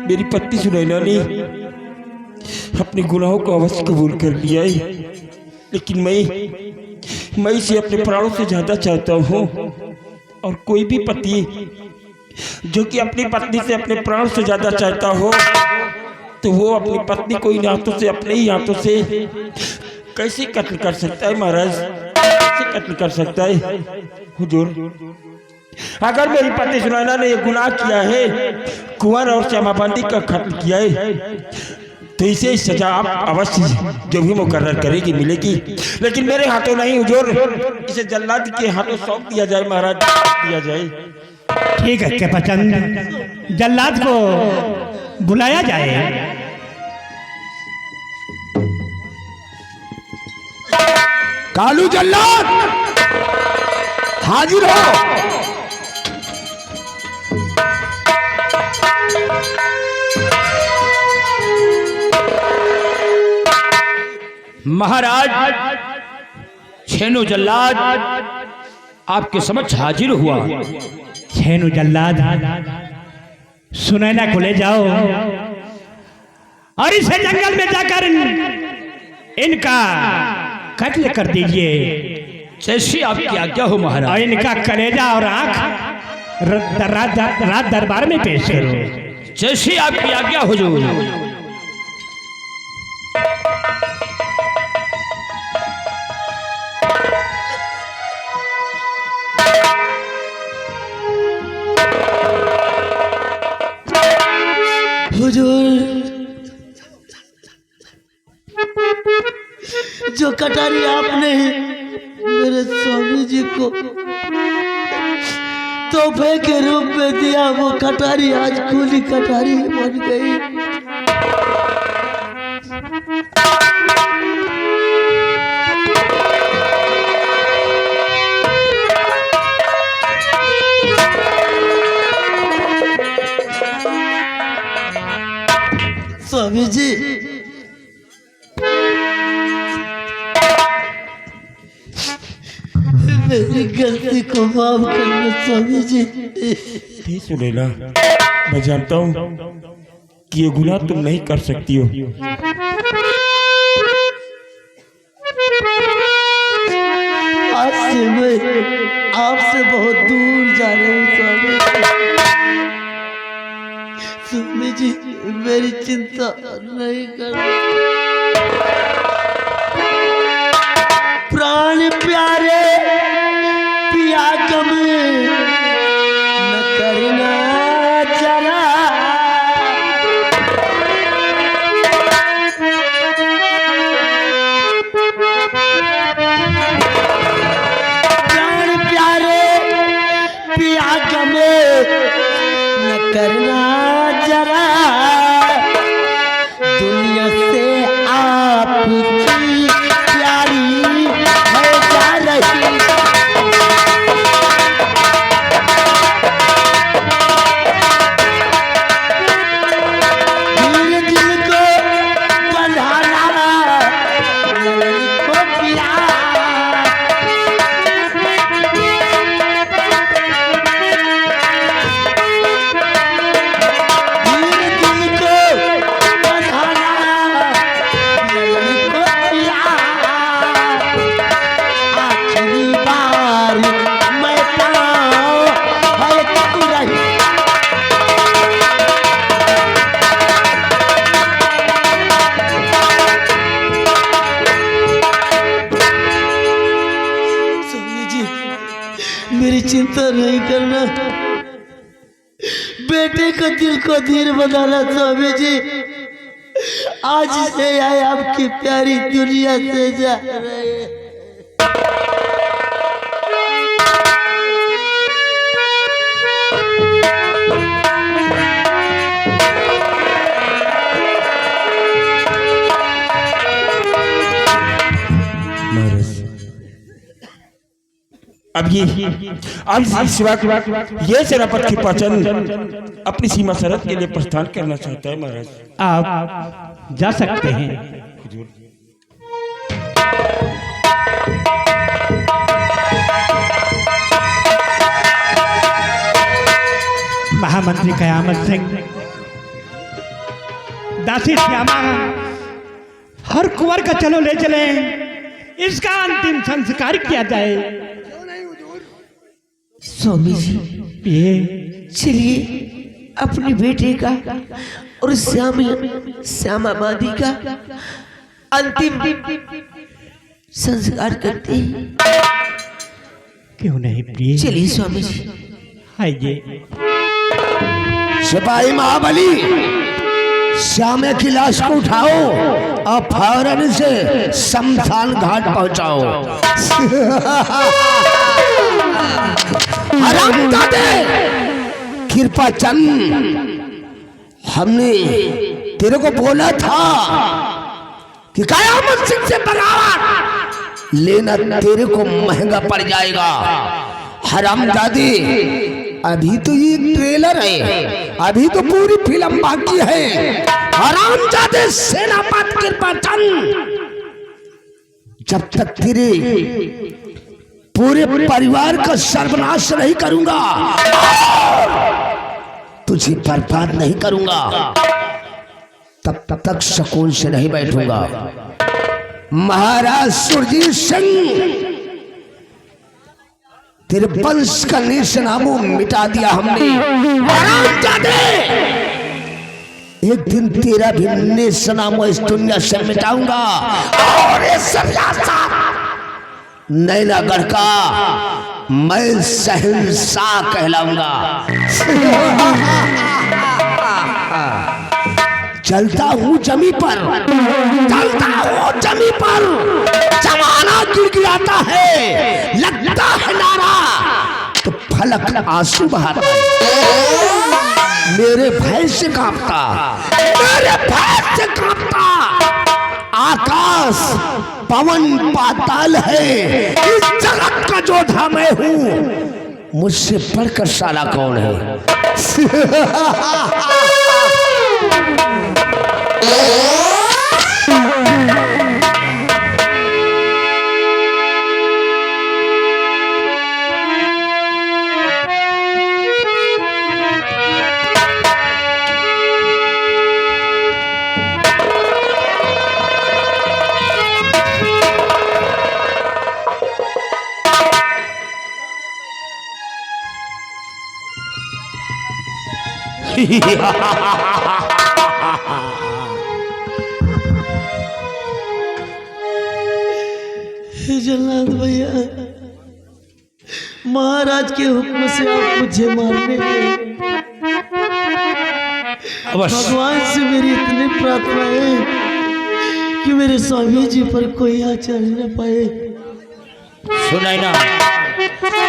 मेरी पत्नी सुनैना ने अपने गुनाहों को अवश्य कबूल कर लिया है, लेकिन मैं इसे अपने प्राणों से ज्यादा चाहता हूँ। और कोई भी पति जो कि अपनी पत्नी से अपने प्राण से ज्यादा चाहता हो तो वो अपनी पत्नी को इन हाथों से, अपने ही हाथों से कैसे कत्ल कर सकता है महाराज? कैसे कत्ल कर सकता है हुजूर? अगर मेरी पत्नी सुनैना ने ये गुनाह किया है, कुंवर और श्यामाबंदी का कत्ल किया है, तो इसे सजा आप अवश्य जो भी मुकर्रर करेगी मिलेगी, लेकिन मेरे हाथों नहीं हुजूर, इसे जल्लाद के हाथों सौंप दिया जाए महाराज, दिया जाए। ठीक है केपचंद, जल्लाद को बुलाया जाए। कालू जल्लाद हाजिर हो। महाराज, छेनो जल्लाद आपके समक्ष हाजिर हुआ। छेनो जल्लाद, सुनैना को ले जाओ और इसे जंगल में जाकर इनका कत्ल कर दीजिए। जैसी आपकी आज्ञा हो महाराज। और इनका कलेजा और आंख रात दरबार में पेश करो। जैसी आपकी आज्ञा हुजूर। हुजूर, जो कटारी आपने मेरे स्वामी जी को तोहफे के रूप में दिया, वो कटारी आज खूनी कटारी बन गई। स्वामी जी, मेरी गलती को माफ करना स्वामी जी। सुनैना, मैं जानता हूँ कि ये गुनाह तुम नहीं कर सकती हो, आज से मैं आपसे बहुत दूर जा रही हूँ स्वामी। स्वामी जी, मेरी चिंता नहीं करना। प्राण प्यारे पिया गम न करना जरा, प्राण प्यारे पिया गम न करना जरा, दुनिया से आपकी प्यारी है जा रही। धीरे दिल को बंधाना दिल को पिया, धीरे दिल को बंधाना दिल को पिया। आखिरी बार मैं पाऊं है तू रही। स्वामी जी, मेरी चिंता नहीं करना, बेटे का दिल को धीर बनाना स्वामी जी। आज से आए आपकी प्यारी दुनिया से जा रहे हैं। महाराज, अब इस वक्त ये सेनापति कृपाचंद अपनी सीमा सरहद के लिए प्रस्थान करना चाहता है महाराज। आप जा सकते हैं। हुजूर, महामंत्री कयामत सिंह दासी श्यामा हर कुंवर का चलो ले चले, इसका अंतिम संस्कार किया जाए। स्वामी जी ये चलिए अपने बेटे का और श्यामा मादी का अंतिम संस्कार करते हैं। क्यों नहीं प्रिय, चलिए स्वामी जी। आइए। सिपाही महाबली, श्यामे की लाश को उठाओ और फौरन से शमशान घाट पहुंचाओ। हरामजादे कृपा चंद, हमने तेरे को बोला था कि कयामत सिंह से बगावत लेना तेरे को महंगा पड़ जाएगा। हरामजादे, अभी तो ये ट्रेलर है, अभी तो पूरी फिल्म बाकी है। हरामजादे सेनापति कृपा चंद, जब तक तेरे पूरे परिवार का सर्वनाश नहीं करूंगा, तुझे बर्बाद नहीं करूंगा, तब तक सुकून से नहीं बैठूंगा। महाराज सुरजीत सिंह, तेरे वंश का निशानामो मिटा दिया हमने। हरामजादे, एक दिन तेरा भी निशानामो इस दुनिया से मिटाऊंगा और इस नैनागढ़ का मैं शहंशाह कहलाऊंगा। चलता हूँ जमी पर, चलता हूँ जमी पर, जमाना गिड़गिड़ाता है, लगता है नारा तो फलक आंसू बहाता है। मेरे भय से कांपता, मेरे भय से कांपता आकाश पवन पाताल है। इस जगत का जोधा मैं हूँ, मुझसे बढ़कर साला कौन है। जल्लाद भैया, महाराज के हुक्म से आप मुझे मारने गए। भगवान से मेरी इतनी प्रार्थना है कि मेरे स्वामी जी पर कोई आचर न पाए। सुनाई ना,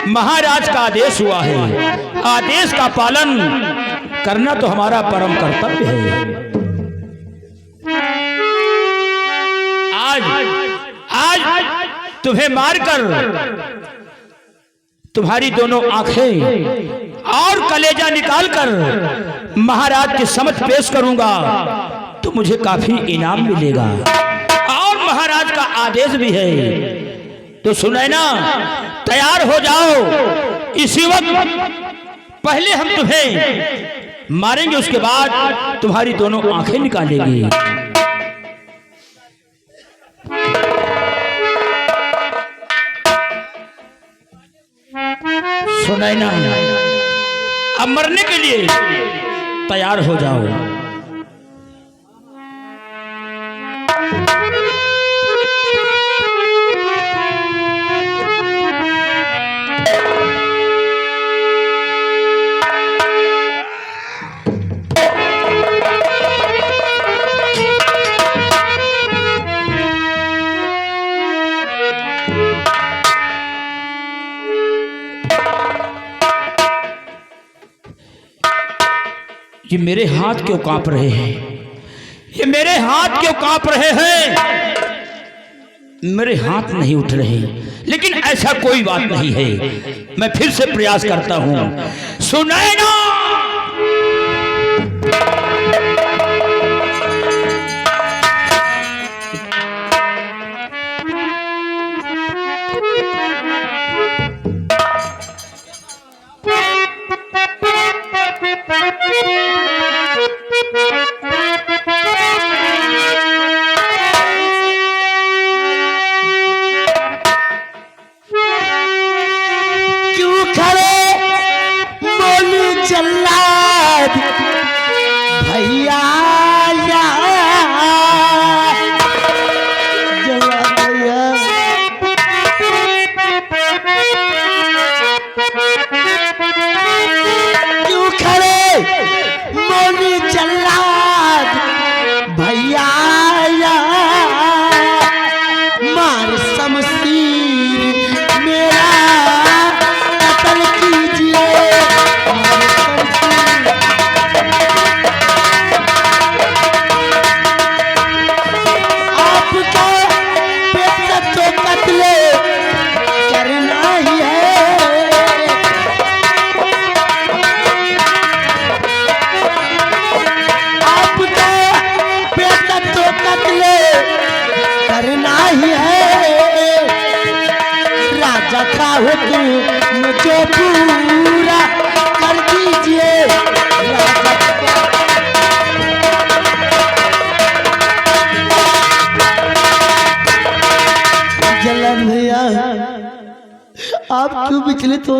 महाराज का आदेश हुआ है, आदेश का पालन करना तो हमारा परम कर्तव्य है। आज तुम्हें मारकर तुम्हारी दोनों आंखें और कलेजा निकालकर महाराज के समक्ष पेश करूंगा तो मुझे काफी इनाम मिलेगा और महाराज का आदेश भी है। तो सुनाई ना, तैयार हो जाओ। इसी वक्त पहले हम तुम्हें मारेंगे, उसके बाद तुम्हारी दोनों आंखें निकालेंगे। सुनाई ना, अब मरने के लिए तैयार हो जाओ। ये मेरे हाथ क्यों कांप रहे हैं? ये मेरे हाथ क्यों कांप रहे हैं? मेरे हाथ नहीं उठ रहे, लेकिन ऐसा कोई बात नहीं है। मैं फिर से प्रयास करता हूं। सुनाए ना,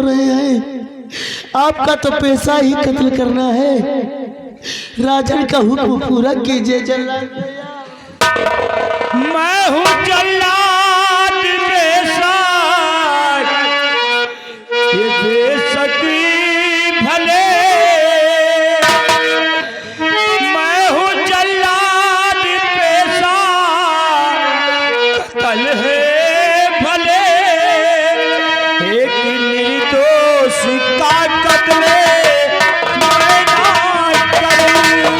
रहे हैं? आपका तो पैसा ही कत्ल करना है। राजन का हुक्म पूरा कीजिए जल्लाद भैया। मैं हूँ जल्लाद बेशक, ये बेशक भले। मैं हूँ जल्लाद बेशक, कल है भले। एक निर्दोष का कत्ल मैं ना करूं।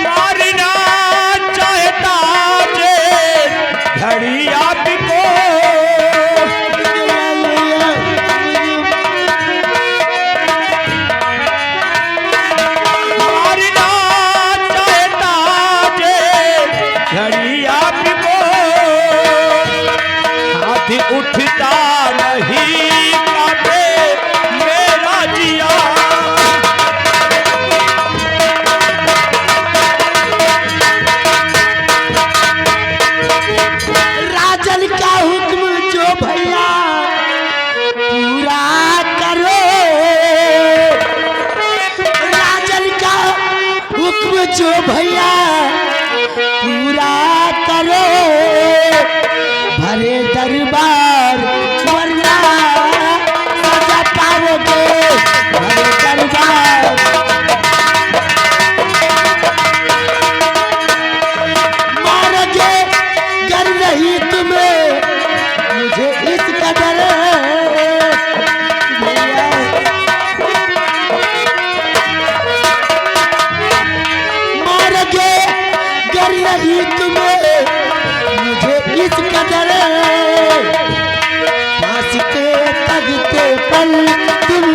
मारना चाहता जे घड़ी आपको, मारना चाहता जे घड़ी आपको। हाथ उठता नहीं काटे मेरा जिया। राजन का हुक्म जो भैया पूरा करो। राजन का हुक्म जो भैया पूरा करो। भरे दरबार वरना सजा पाओगे। भरे दरबार मारोगे गर नहीं तुम्हें मुझे इस कदर भैया। मारोगे गर नहीं तुम्हें मुझे इस कदर। फांसी के तगते पल तुम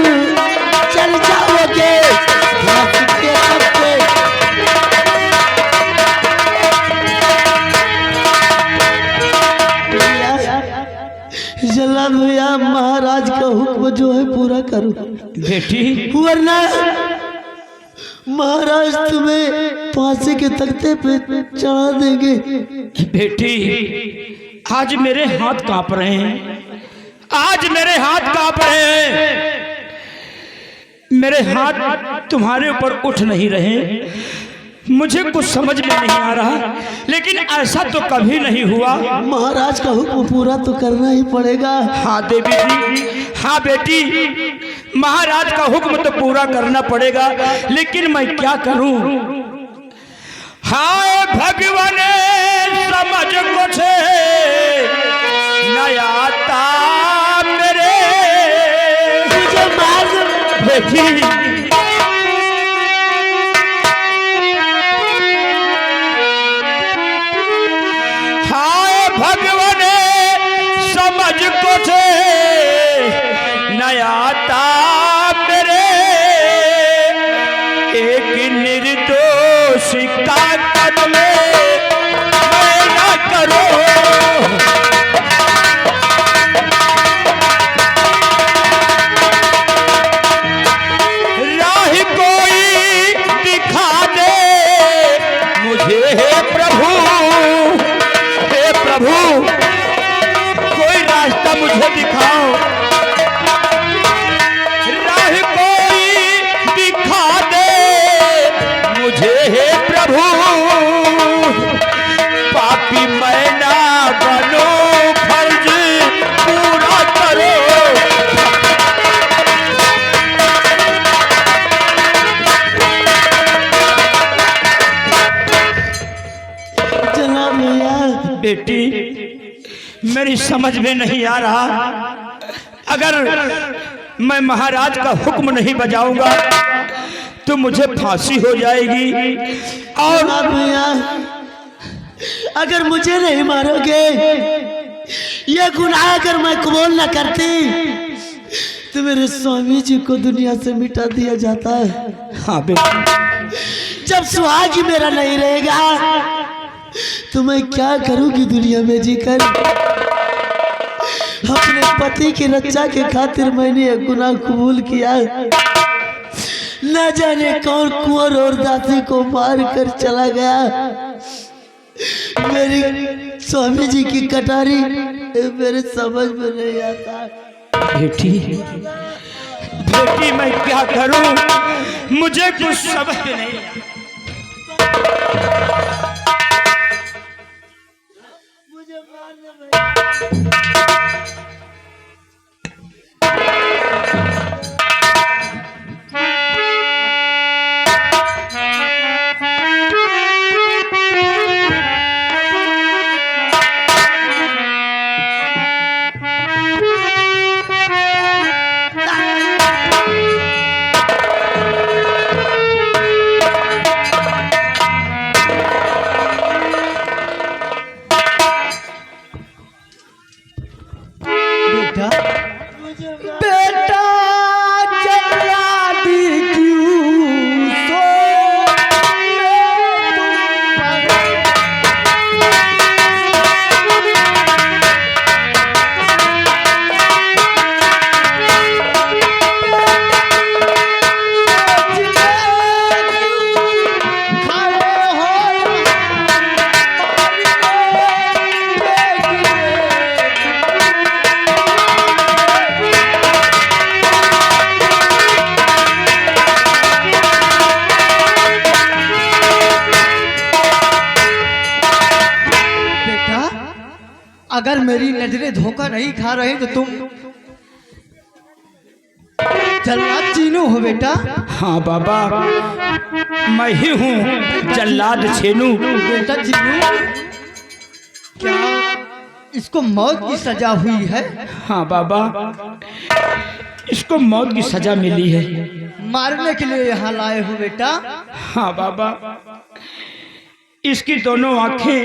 चल जाओगे। फांसी के तगते जल्लाद भैया महाराज का हुक्म जो है पूरा करो, बेटी वरना महाराज तुम्हें फांसी के तख्ते पे चढ़ा देंगे। बेटी, आज मेरे हाथ कांप रहे हैं, आज मेरे हाथ कांप रहे हैं। मेरे हाथ तुम्हारे ऊपर उठ नहीं रहे। मुझे कुछ समझ में नहीं आ रहा, लेकिन ऐसा तो कभी नहीं हुआ। महाराज का हुक्म पूरा तो करना ही पड़ेगा। हाँ देवी जी, हाँ बेटी, महाराज का हुक्म तो पूरा करना पड़ेगा, लेकिन मैं क्या करूं? हाय भगवान समझ कुछ नया आता मेरे। मुझे मार बेटी, हाय भगवान समझ कुछ नया आता मेरे। एक निर्दोष का कत्ल मैं ना करूं। राह कोई दिखा दे मुझे, हे प्रभु, हे प्रभु, कोई रास्ता मुझे दिखाओ। राह कोई दिखा दे मुझे, हे प्रभु। पापी मैं ना बनूं, फर्ज पूरा करो। जनाब भैया बेटी, मेरी समझ में नहीं आ रहा, अगर मैं महाराज का हुक्म नहीं बजाऊंगा तो मुझे फांसी हो जाएगी। और जनाब भैया अगर मुझे नहीं मारोगे, ये गुनाह अगर मैं कबूल न करती तो मेरे स्वामी जी को दुनिया से मिटा दिया जाता है। हाँ बेटी, जब सुहाग ही मेरा नहीं रहेगा तो मैं क्या करूंगी दुनिया में जीकर। अपने पति की रक्षा के खातिर मैंने ये गुनाह कबूल किया। न जाने कौन कुंवर और दासी को मार कर चला गया। मेरी स्वामी जी की कटारी मेरे समझ में नहीं आता। बेटी बेटी मैं क्या करूं, मुझे कुछ समझ में नहीं। मुझे मारने बेटा जल्लादी क्यों सो अगर मेरी नजरें धोखा नहीं खा रही तो तुम जल्लाद चीनू हो बेटा। हाँ बाबा मैं ही हूँ जल्लाद छेनू। बेटा चीनू, क्या इसको मौत की सजा हुई है? हाँ बाबा इसको मौत की सजा मिली है। मारने के लिए यहाँ लाए हो बेटा? हाँ बाबा इसकी दोनों आंखें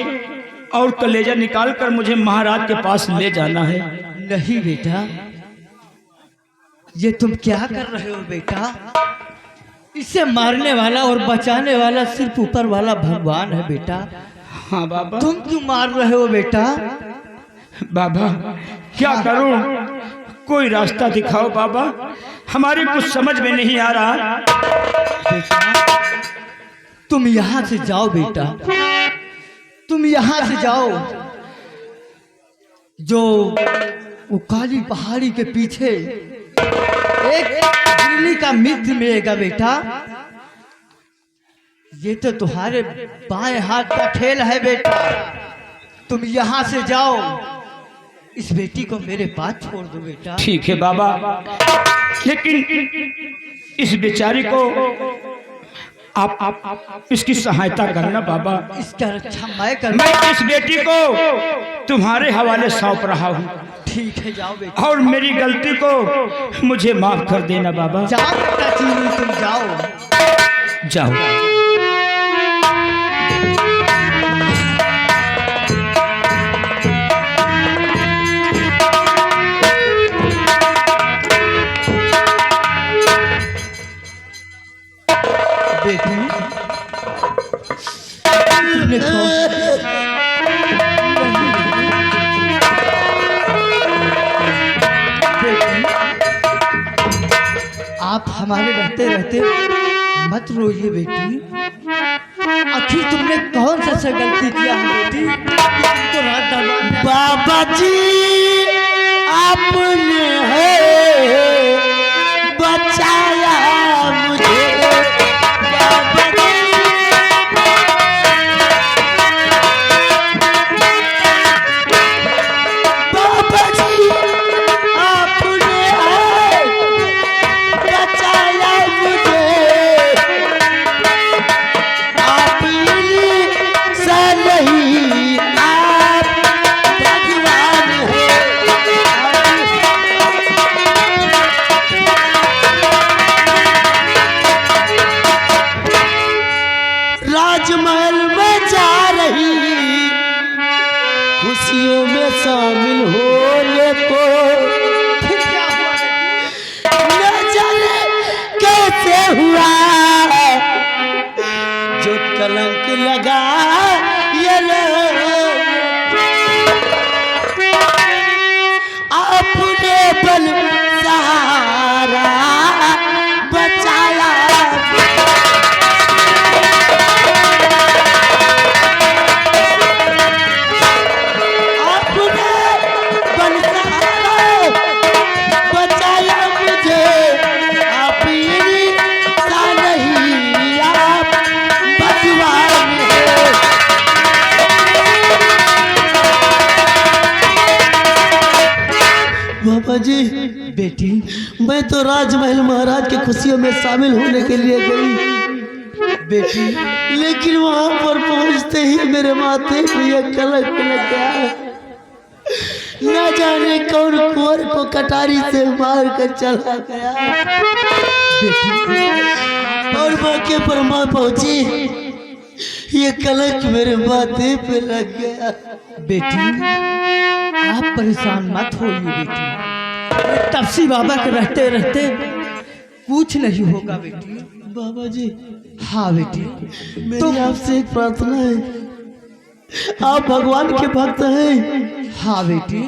और कलेजा निकाल कर मुझे महाराज के पास ले जाना है। नहीं बेटा, ये तुम क्या कर रहे हो बेटा? इसे मारने वाला और बचाने वाला सिर्फ ऊपर वाला भगवान है बेटा। हाँ बाबा। तुम क्यों मार रहे हो बेटा? बाबा क्या करूं, कोई रास्ता दिखाओ बाबा, हमारी कुछ समझ में नहीं आ रहा। बेटा तुम यहाँ से जाओ बेटा, तुम यहाँ से जाओ। जो वो काली पहाड़ी के पीछे एक बिल्ली का मित्र मिलेगा बेटा। ये तो तुम्हारे बाएं हाथ का खेल है बेटा। तुम यहाँ से जाओ, इस बेटी को मेरे पास छोड़ दो बेटा। ठीक है बाबा, लेकिन इस बेचारी को आप इसकी सहायता करना बाबा। इसका रक्षा मैं कर। मैं इस बेटी को तुम्हारे हवाले सौंप रहा हूँ। ठीक है जाओ बेटा। और मेरी गलती को मुझे माफ कर देना बाबा। जाओ बेटा चीनू, तुम जाओ जाओ। बेटी तुमने आप हमारे रहते रहते मत रोइए बेटी। आखिर तुमने कौन सा गलती किया है बेटी? तुमको रात दरबार बाबा जी आपने है बचाया मुझे। बाबा जी आपने है बचाया मुझे। आप से नहीं आप भगवान हो। राजमहल में जा रही खुशियों में शामिल होने को न जाने कैसे हुआ जो कलंक लगा ये आपने बल सहारा बचाया। बाबा जी, बेटी मैं तो राजमहल महाराज की खुशियों में शामिल होने के लिए गई, बेटी लेकिन वहां पर पहुंचते ही मेरे माथे पे यह कलंक लग गया। न जाने कौन कुंवर को कटारी से मार कर चला गया। और मौके पर मां पहुंची, ये कलंक मेरे माथे पे लग गया। बेटी आप परेशान मत होइए बेटी, तपसी बाबा के रहते रहते कुछ नहीं होगा बेटी। बाबा जी, हाँ बेटी, मेरी आपसे एक प्रार्थना है, आप भगवान के भक्त हैं, हाँ बेटी,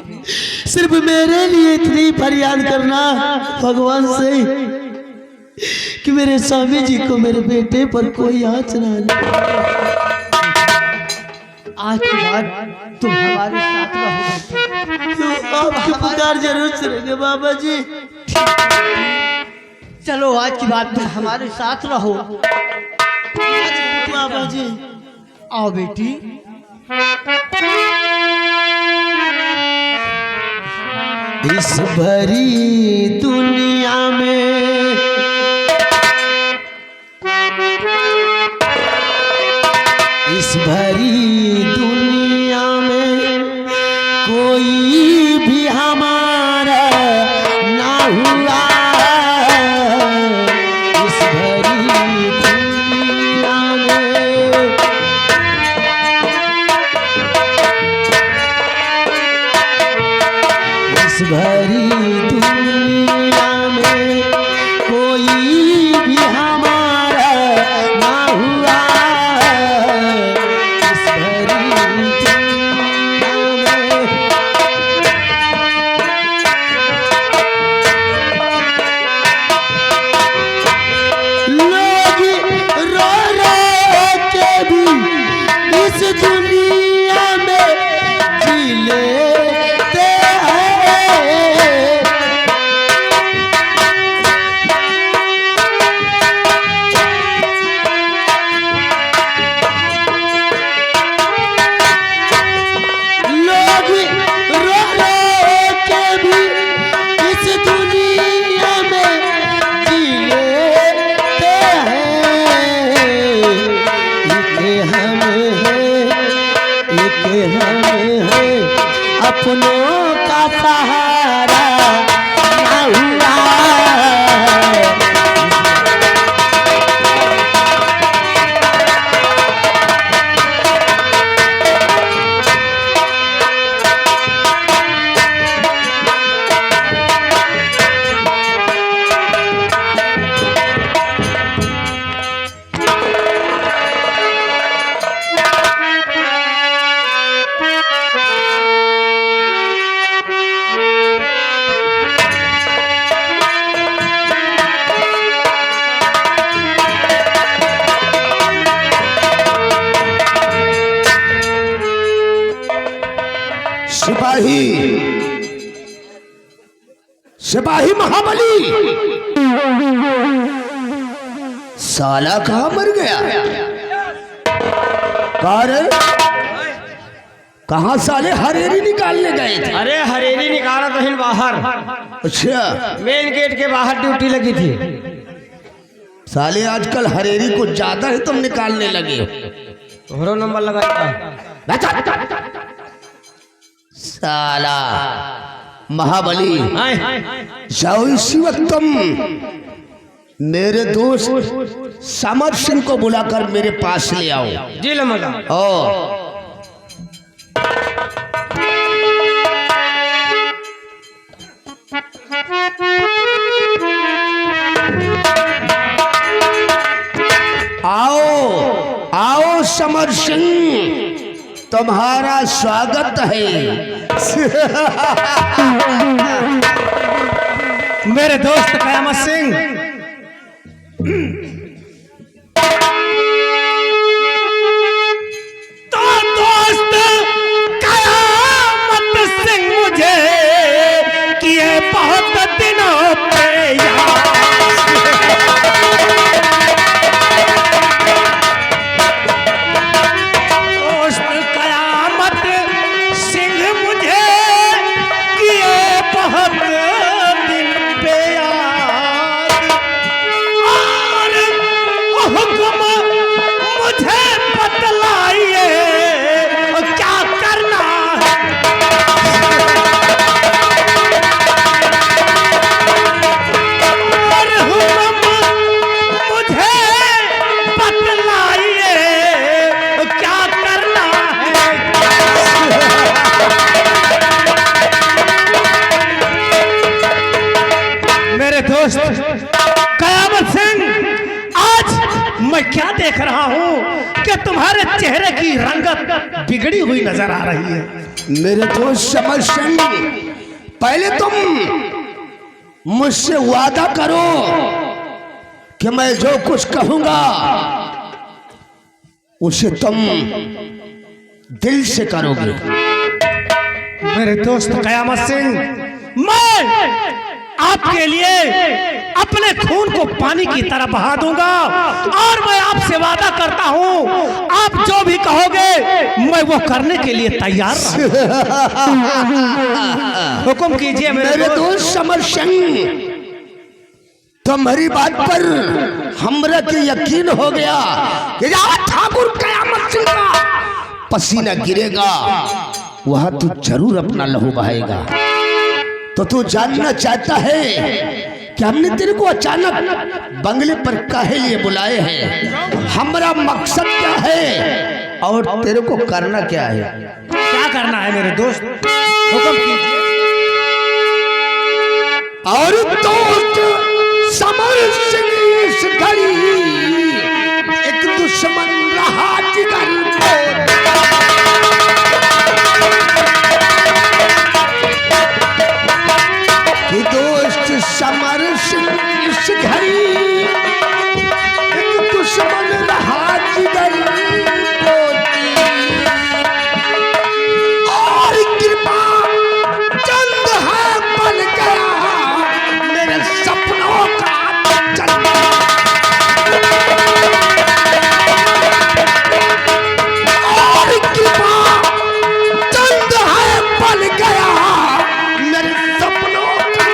सिर्फ मेरे लिए इतनी फरियाद करना भगवान से कि मेरे स्वामी जी को मेरे बेटे पर कोई आँच ना लगे। आज के बाद तुम हमारे साथ रहोगे। तो आपकी पुकार जरूर सुनेंगे बाबा जी। चलो आज की बात तुम हमारे साथ रहो। बाबा जी, आओ बेटी। इस भरी दुनिया में इस भरी दुनिया में कोई भी हमारा ना हुआ। इस भरी दुनिया में इस भरी दुनिया में कोई भी हमारा ना हुआ। इस भरी दुनिया में लोग रो रो के भी इस दुनिया में जी लेते हैं। लोग रो रो के भी इस दुनिया में जी लेते हैं। एक हम है अपनों का सहारा ना हुआ। सिपाही सिपाही महाबली साला कहाँ मर गया? कारण कहाँ साले हरेरी निकालने गए थे? अरे हरेली निकाला तो हिन बाहर, अच्छा, मेन गेट के बाहर ड्यूटी लगी थी। साले आजकल हरेरी को ज्यादा ही तुम निकालने लगे हो। तोहरो नंबर लगाया साला महाबली, आए। जाओ इसी वक्त तुम मेरे दोस्त समर सिंह को बुलाकर मेरे पास ले आओ। जी लमला। ओ आओ आओ समर सिंह, तुम्हारा स्वागत है। मेरे दोस्त कयामत सिंह, तो दोस्त कयामत सिंह मुझे किए बहुत दिनों पे याद। दोस्त कयामत सिंह मुझे किए बहुत बिगड़ी हुई नजर आ रही है। मेरे दोस्त समर सिंह, पहले तुम मुझसे वादा करो कि मैं जो कुछ कहूंगा उसे तुम दिल से करोगे। मेरे दोस्त कयामत सिंह, मैं आपके लिए अपने खून को पानी की तरह बहा दूंगा और मैं आपसे वादा करता हूं, आप जो भी कहोगे मैं वो करने के लिए तैयार हूं। हुक्म कीजिए मेरे दोस्त समर सिंह, तुम्हारी बात पर हमरा के यकीन हो गया कि जहाँ ठाकुर कयामत सिंह का पसीना गिरेगा वहां तू जरूर अपना लहू बहाएगा। तो तू जानना चाहता है कि हमने तेरे को अचानक बंगले पर काहे लिए बुलाए हैं, हमारा मकसद क्या है और तेरे को करना क्या है? क्या करना है मेरे दोस्त, हुक्म कीजिए। और दोस्त समर सिंह इस घड़ी एक दुश्मन रहा जिगर कि दोस्त समर सिंह इस घड़ी एक दुश्मन रहा जिगर और कृपा चंद है बन गया मेरे सपनों का चंद। और कृपा चंद है बन गया मेरे सपनों का।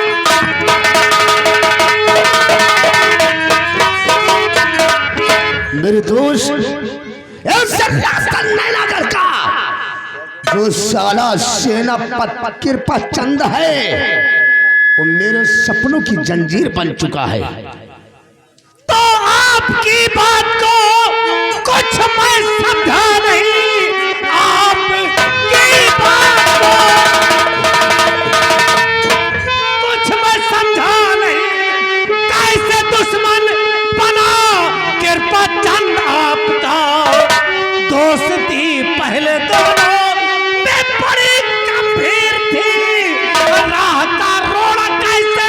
मेरे दोस्त ऐसे रास्ता नैनागढ़ का जो साला सेनापति कृपा चंद है वो मेरे सपनों की जंजीर बन चुका है। तो आपकी बात को कुछ मैं समझा नहीं, आपकी बात को कुछ मैं समझा नहीं। कैसे दुश्मन बना कृपा चंद आपका, दोस्ती पहले दोनों में बड़ी गंभीर थी, राह का रोड़ा कैसे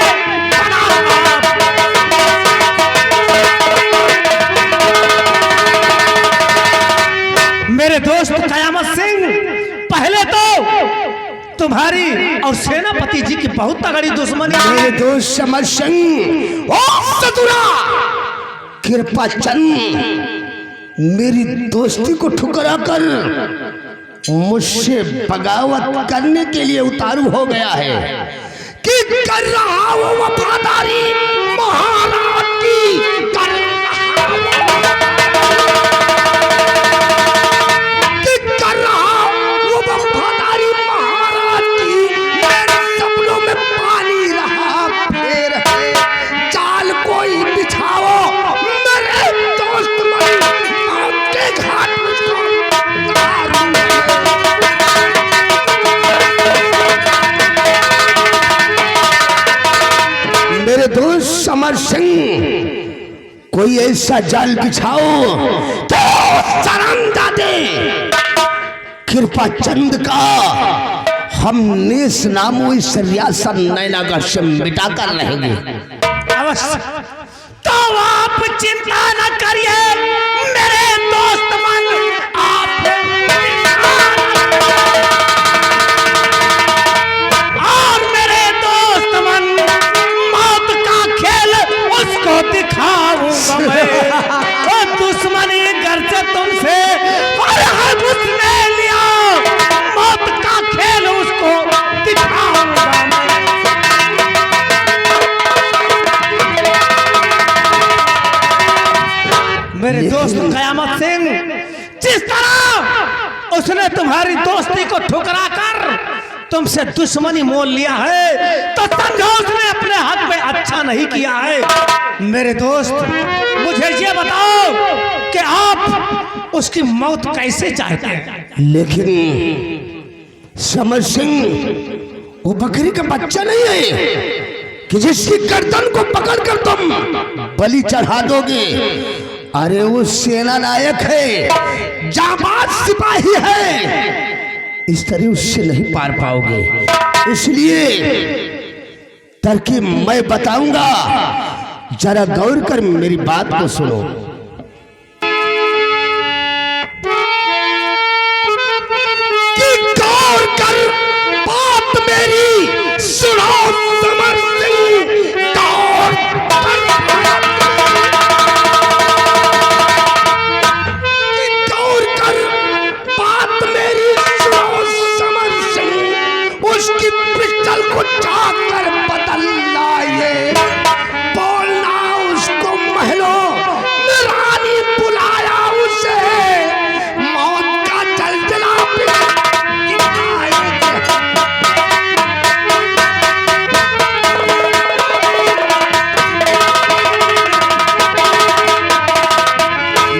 बना आप? मेरे दोस्त कयामत सिंह, पहले तो तुम्हारी और सेनापति जी की बहुत तगड़ी दुश्मनी थी। मेरे दोस्त समर सिंह, ओ सतुरा कृपा चंद मेरी दोस्ती को ठुकरा कर मुझसे बगावत करने के लिए उतारू हो गया है कि कर रहा वो वफादारी महाराज की कर रहा कि कर रहा वो वफादारी महाराज की मेरे सपनों में पानी रहा फेर है चाल कोई बिछाओ मेरे दोस्त मन आपके घाट में मेरे दोस्त समर सिंह कोई ऐसा जाल बिछाओ तो सरंदा दे कृपा चंद का हम नेस नामो इस रियासत नैनागढ़ से मिटा कर रहेंगे। अवश्य। तो आप चिंता न करिए मेरे दोस्त मन, आप और मेरे दोस्त मन मौत का खेल उसको दिखाऊंगा मैं। वो दुश्मनी घर से तुमसे और हम उसने लिया, मौत का खेल उसको दिखाऊंगा मैं। मेरे दोस्त कयामत सिंह, जिस तरह उसने तुम्हारी दोस्ती को ठुकरा कर तुमसे दुश्मनी मोल लिया है तो समझो उसने अपने हक में अच्छा नहीं किया है। मेरे दोस्त मुझे ये बताओ कि आप उसकी मौत कैसे चाहते हैं? लेकिन समर सिंह वो बकरी का बच्चा नहीं है कि जिसकी गर्दन को पकड़कर तुम बलि चढ़ा दोगे। अरे वो सेना नायक है, जाबाज सिपाही है, इस तरह उससे नहीं पार पाओगे। इसलिए तरकीब मैं बताऊंगा, जरा गौर कर मेरी बात को सुनो। कि गौर कर बात मेरी सुनो समर सिंह, गौर कर कि गौर कर बात मेरी सुनो समर सिंह, उसकी पिस्टल को चाक कर बदल लाए, बोलना उसको महलों में रानी बुलाया उसे, मौत का जलजला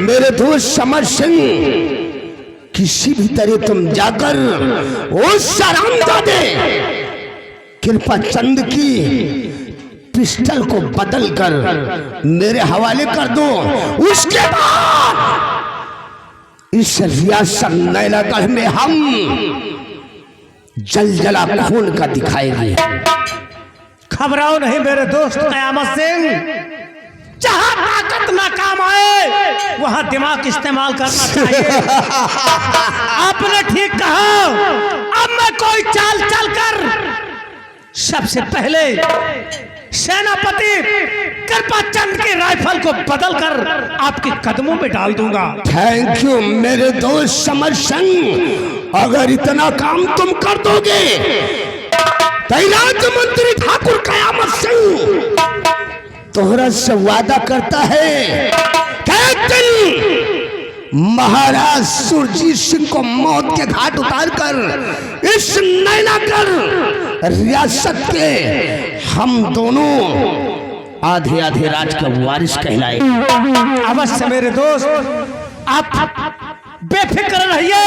मेरे दोस्त समर सिंह, किसी भी तरह तुम जाकर उस शरामजादे कृपा चंद की पिस्टल को बदल कर मेरे हवाले कर दो। उसके बाद इस रियासत नैनागढ़ में हम जलजला खून का दिखाएंगे। घबराओ नहीं मेरे दोस्त कयामत सिंह, जहां ताकत नाकाम आए वहां दिमाग इस्तेमाल करना चाहिए। आपने ठीक कहा। अब मैं कोई चाल चल कर सबसे पहले सेनापति कृपा चंद की राइफल को बदल कर आपके कदमों में डाल दूंगा। थैंक यू मेरे दोस्त समर सिंह, अगर इतना काम तुम कर दोगे तो राज्य मंत्री ठाकुर कयामत सिंह तोहरा से वादा करता है कि एक दिन महाराज सुरजीत सिंह को मौत के घाट उतारकर इस नैनागढ़ रियासत के हम दोनों आधे आधे राज का वारिस कहलाए। अवश्य मेरे दोस्त, आप बेफिक्र रहिए,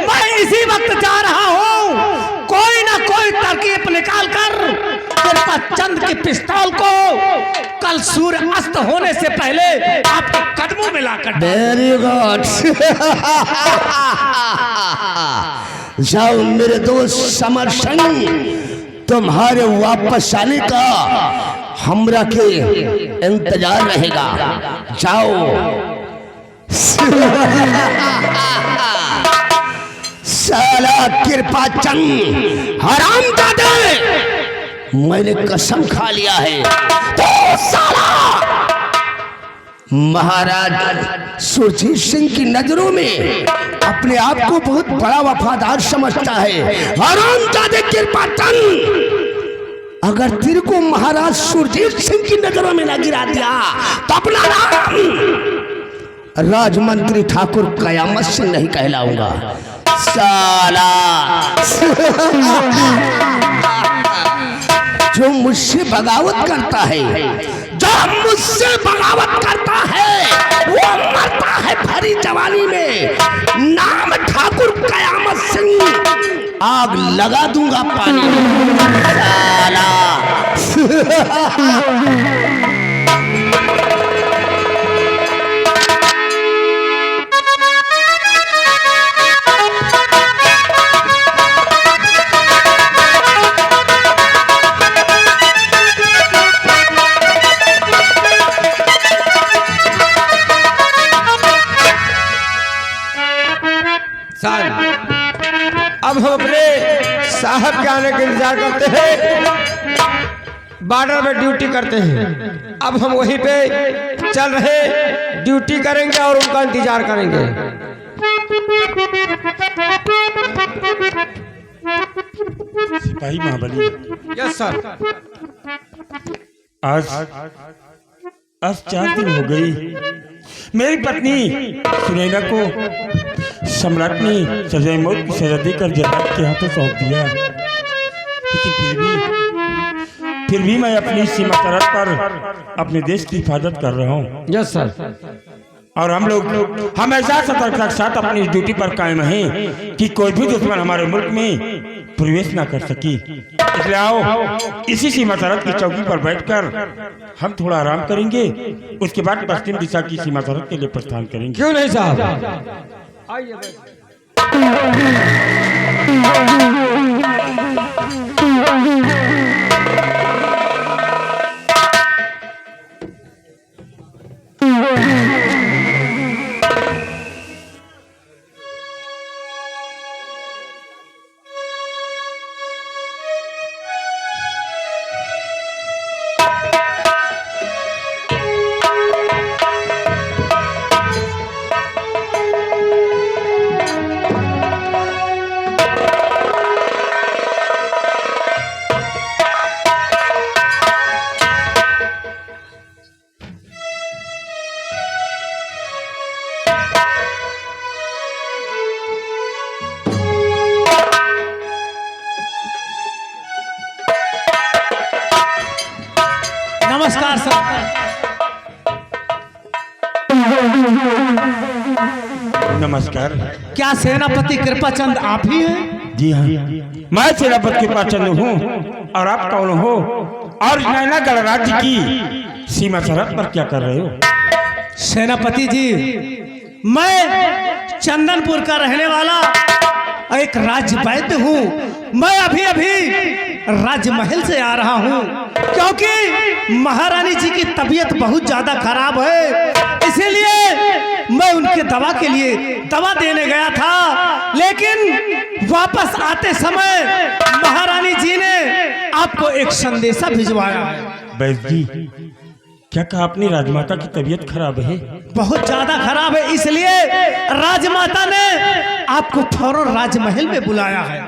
मैं इसी वक्त जा रहा हूँ। कोई ना कोई तरकीब निकाल कर कृपा चंद की पिस्तौल को कल सूर्य अस्त होने से पहले आपके कदमों में लाकर। Very good. जाओ मेरे दोस्त समर सिंह, तुम्हारे वापस आने का हमरा के इंतजार रहेगा। जाओ। साला कृपा चंद हरामजादे, मैंने कसम खा लिया है तो साला महाराज सुरजीत सिंह की नजरों में अपने आप को बहुत बड़ा वफादार समझता है। हरामजादे कृपा चंद, अगर तेरे को महाराज सुरजीत सिंह की नजरों में न गिरा दिया तो अपना नाम राजमंत्री ठाकुर कयामत सिंह नहीं कहलाऊंगा। साला जो मुझसे बगावत करता है, जो मुझसे बगावत करता है वो मरता है भरी जवानी में। नाम ठाकुर कयामत सिंह, आग लगा दूंगा पानी में। साला अब हम अपने साहब के आने का इंतजार करते हैं, बॉर्डर में ड्यूटी करते हैं। अब हम वहीं पे चल रहे ड्यूटी करेंगे और उनका इंतजार करेंगे। सिपाही महाबली, यस सर। आज 4 दिन हो गई मेरी पत्नी सुनैना को सम्राट ने सजाए मौत की सजा देकर जल्लाद के हाथों सौंप दिया, लेकिन फिर भी मैं अपनी सीमा सरहद पर अपने देश की हिफाजत कर रहा हूँ। Yes sir. और हम हमेशा सतर्कता के साथ अपनी ड्यूटी पर कायम हैं कि कोई भी दुश्मन हमारे मुल्क में प्रवेश ना कर सकी। इसलिए आओ इसी सीमा सरहद की चौकी पर बैठकर हम थोड़ा आराम करेंगे, उसके बाद पश्चिम दिशा की सीमा सरहद के लिए प्रस्थान करेंगे। क्यों नहीं साहब, आइए बैठ। नमस्कार सर। नमस्कार। क्या सेनापति कृपाचंद आप ही हैं? जी हाँ, मैं सेनापति कृपाचंद हूँ। और आप कौन हो? और नैनागढ़ राज्य की सीमा सरहद पर क्या कर रहे हो? सेनापति जी, मैं चंदनपुर का रहने वाला एक राज्य वैद्य हूँ। मैं अभी अभी राजमहल से आ रहा हूँ, क्योंकि महारानी जी की तबीयत बहुत ज्यादा खराब है। इसीलिए मैं उनके दवा के लिए दवा देने गया था, लेकिन वापस आते समय महारानी जी ने आपको एक संदेशा भिजवाया है। वैद्य जी, क्या कहा आपने? राजमाता की तबीयत खराब है? बहुत ज्यादा खराब है, इसलिए राजमाता ने आपको फौरन राजमहल में बुलाया है।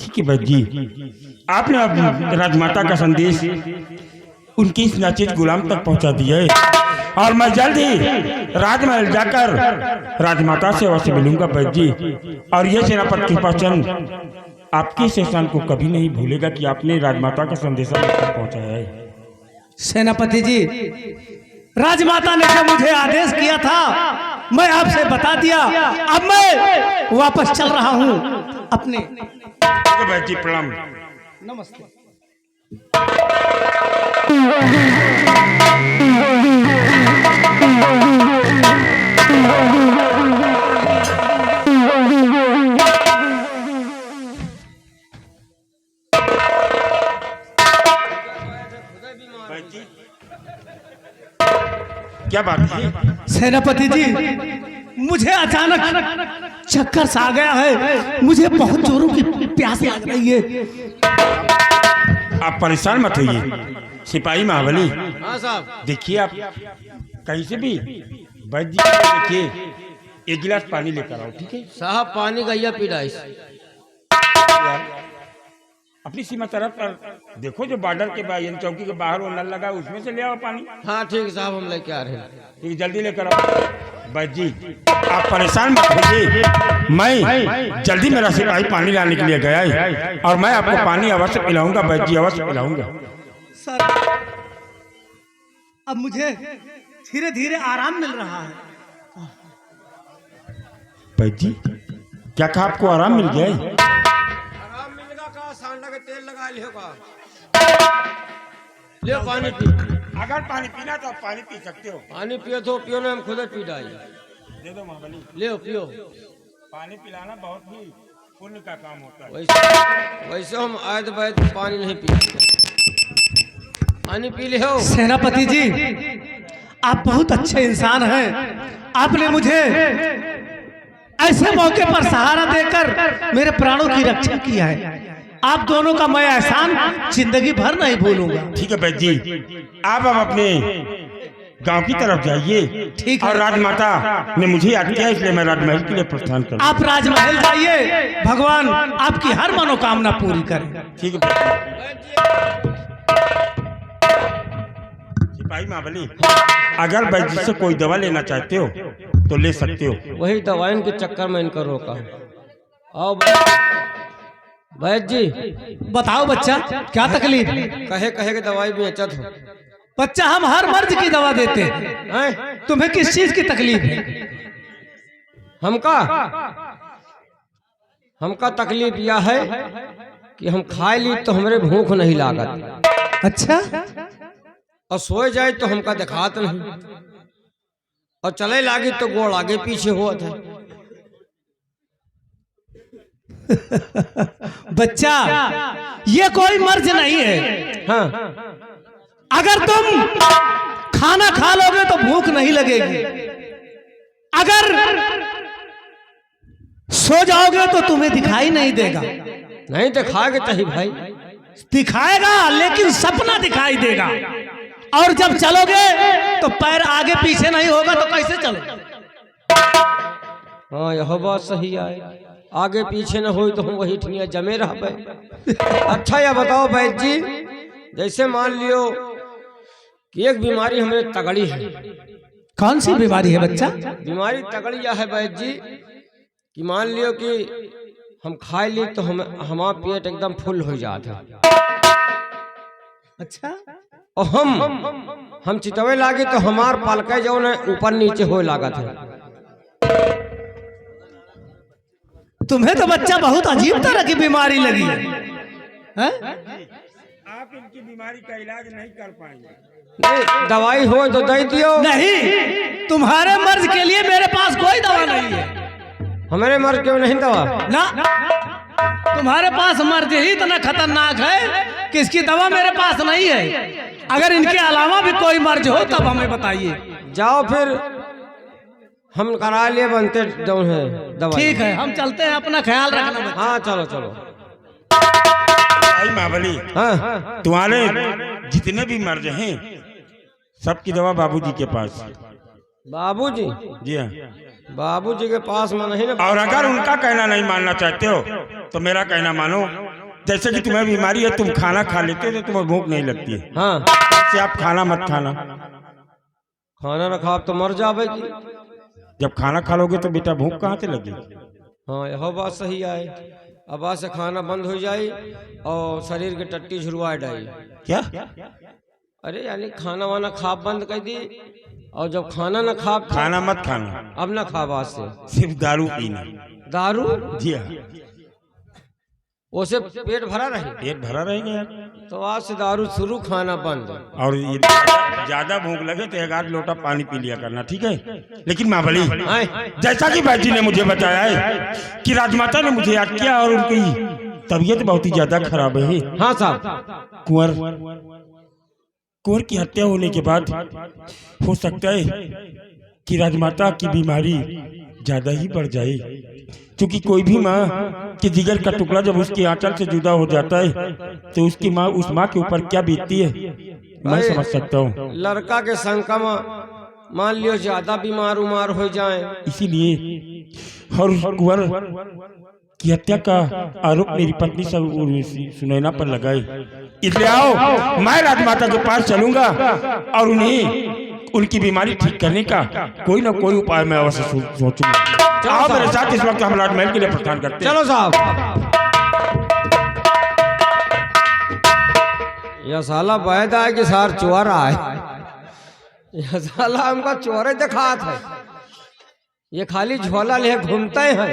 ठीक है वैद्य जी, आपने अब राजमाता का संदेश उनकी इस नाचित गुलाम तक पहुंचा दिया है। और मैं जल्द ही राजमहल जाकर राजमाता से अवश्य मिलूंगा वैद्य जी। और यह सेनापति कृपाचंद आपके इस एहसान को कभी नहीं भूलेगा कि आपने राजमाता का संदेशा तक पहुंचाया है। सेनापति जी, राजमाता ने जो मुझे आदेश किया था मैं आपसे बता दिया। अब मैं वापस चल रहा हूँ अपने। वैद्य जी प्रणाम। नमस्ते। क्या बात है? सेनापति जी, मुझे अचानक चक्कर सा आ गया है। मुझे बहुत जोरों की प्यास लग रही है। आप परेशान मत होइए सिपाही महाबली। हाँ साहब। देखिए आप कहीं से भी वैद्य जी को देखिए, एक गिलास पानी लेकर आओ, ठीक है? साहब पानी गैया पीड़ाई। अपनी सीमा तरफ पर देखो, जो बॉर्डर के बाहर चौकी के बाहर वो नल लगा, उसमें से ले आओ पानी। हाँ ठीक है साहब, हम लेके आ रहे हैं। ठीक है, जल्दी लेकर आओ। वैद्य जी आप परेशान मत होइए, मैं जल्दी मेरा सिपाही पानी लाने के लिए गया है और मैं आपको पानी अवश्य पिलाऊंगा वैद्य जी, अवश्य पिलाऊंगा। सर, अब मुझे धीरे धीरे आराम मिल रहा है। वैद्य जी क्या कहा, आपको आराम मिल गया है? आराम मिलेगा का सांडा का तेल लगा लियोगा। ले पानी पी। अगर पानी पीना तो आप पानी पी सकते हो। पानी पियो तो पियो ना, हम खुद पीड़ाई। दे दो महाबली। ले पियो। पानी पिलाना बहुत ही पुण्य का काम होता है। वैसे हम आए तो बैठ पानी नहीं पी। पानी पी ले हो। सेनापति जी, आप बहुत अच्छे इंसान हैं। आपने मुझे ऐसे मौके पर सहारा देकर मेरे प्राणों की रक्षा किया है। आप दोनों का मैं एहसान जिंदगी भर नहीं भूलूंगा। ठीक है वैद्य जी, आप अब अपने गांव की तरफ जाइए। ठीक है। और राजमाता ने मुझे याद किया, इसलिए मैं राजमहल के लिए प्रस्थान कर। आप राजमहल जाइए, भगवान आपकी हर मनोकामना पूरी करें। ठीक है सिपाही महाबली, अगर वैद्य जी से कोई दवा लेना चाहते हो तो ले सकते हो। वही दवाइन के चक्कर में इनका रोका। आओ वैद्य जी। बताओ बच्चा, क्या तकलीफ? कहे कहे के दवाई भी अच्छा था। बच्चा, हम हर मर्ज की दवा देते हैं। तुम्हें किस चीज की तकलीफ है? हमका तकलीफ यह है कि हम खाए ली तो हमरे भूख नहीं लागत, अच्छा, और सोए जाए तो हमका दिखात नहीं, और चले लागे तो गोड़ आगे पीछे हुआ था। बच्चा, ये कोई मर्ज नहीं है। हाँ अगर तुम खाना खा लोगे तो भूख नहीं लगेगी, अगर सो जाओगे तो तुम्हें दिखाई नहीं देगा। नहीं तो खाएगे तही भाई। दिखाएगा लेकिन सपना दिखाई देगा, और जब चलोगे तो पैर आगे पीछे नहीं होगा तो कैसे चलोगे? हाँ यह बात सही है, आगे पीछे न हो तो हम वही ठिया जमे रह। अच्छा यह बताओ वैद्य जी, जैसे मान लियो कि एक बीमारी हमें तगड़ी है। कौन सी बीमारी है बच्चा? बीमारी तगड़ी यह है वैद्य जी कि मान लियो कि हम खाए ली तो हमारा पेट एकदम फुल हो जाता। अच्छा, और हम चितवे लागे तो हमार पालका जो न ऊपर नीचे हो लागत है। तुम्हें तो बच्चा बहुत अजीब तरह की बीमारी लगी है, हैं? आप इनकी बीमारी का इलाज नहीं कर पाएंगे। नहीं दवाई हो तो दे दियो। नहीं, तुम्हारे मर्ज के लिए मेरे पास कोई दवा नहीं है। हमारे मर्ज क्यों नहीं दवा? ना, तुम्हारे पास मर्ज ही इतना खतरनाक है कि इसकी दवा मेरे पास नहीं है। अगर इनके अलावा भी कोई मर्ज हो तब हमें बताइए। जाओ फिर हम करा लिए बनते जो है दवा। ठीक है, हम चलते हैं, अपना ख्याल रखना बच्चा। हाँ चलो चलो। भाई महाबली, हाँ तुम्हारे जितने भी मर्ज हैं सबकी दवा बाबूजी के पास। बाबूजी? जी हाँ। बाबूजी के पास में नहीं ना। और अगर उनका कहना नहीं मानना चाहते हो तो मेरा कहना मानो। जैसे कि तुम्हें बीमारी है, तुम खाना खा लेते हो तो तुम्हें भूख नहीं लगती है। हाँ से आप खाना मत खाना। खाना न खाओ तो मर जाएगी। जब खाना खा लोगे तो बेटा भूख कहाँ से लगी? हाँ यह बात सही है। अब आज से खाना बंद हो जाए और शरीर के टट्टी झुरवा डाई। क्या? अरे यानी खाना वाना खा बंद कर दी, और जब खाना न खा खाना मत खाना, अब न खा बाद से सिर्फ दारू पीना। दारू? जी हाँ। उसे पेट भरा रहे? पेट भरा रहेगा यार। तो आज से दारू शुरू, खाना बंद। और ये ज्यादा भूख लगे तो एक आध लोटा पानी पी लिया करना, ठीक है? लेकिन महाबली, जैसा कि भाई जी ने मुझे बताया है कि राजमाता ने मुझे याद किया और उनकी तबीयत बहुत ही ज्यादा खराब है। हाँ साहब। कुंवर की हत्या होने के बाद हो सकता है कि राजमाता की बीमारी ज्यादा ही बढ़ जाए, क्योंकि कोई भी माँ के जिगर का टुकड़ा जब उसके आंचल से जुदा हो जाता है तो उसकी माँ, उस माँ के ऊपर क्या बीतती है मैं समझ सकता हूँ। लड़का के संग मान लियो ज्यादा बीमार उमार हो जाए, इसीलिए और कुंवर की हत्या का आरोप मेरी पत्नी सुनैना पर लगाए। इसलिए आओ, मैं राजमाता के पास चलूंगा और उन्हें उनकी बीमारी ठीक करने का कोई ना कोई उपाय मैं अवश्य सोचूंगा। आओ मेरे साथ, इस वक्त हम राजमहल के लिए प्रस्थान करते हैं। चलो साहब। यह साला वैद है कि सार चोर है। यह साला हमका चोरे दिखात है। ये खाली झोला ले घूमते हैं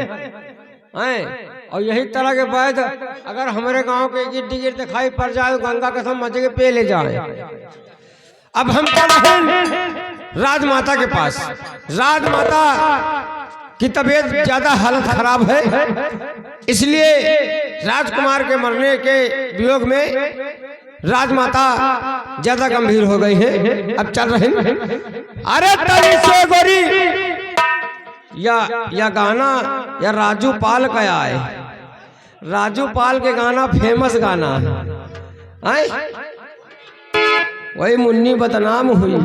और यही तरह के वैद अगर हमारे गांव के गिर गिर दिखाई पड़ जाए, गंगा कसम मजे के पे ले जाए। अब हम चल रहे राजमाता के पास। राजमाता की तबीयत ज्यादा हालत खराब है, इसलिए राजकुमार के मरने के वियोग में राजमाता ज्यादा गंभीर हो गई है। अब चल रहे अरे तभी से गोरी या गाना या राजू पाल का है। राजू पाल के गाना फेमस गाना है। वही मुन्नी बदनाम हुई।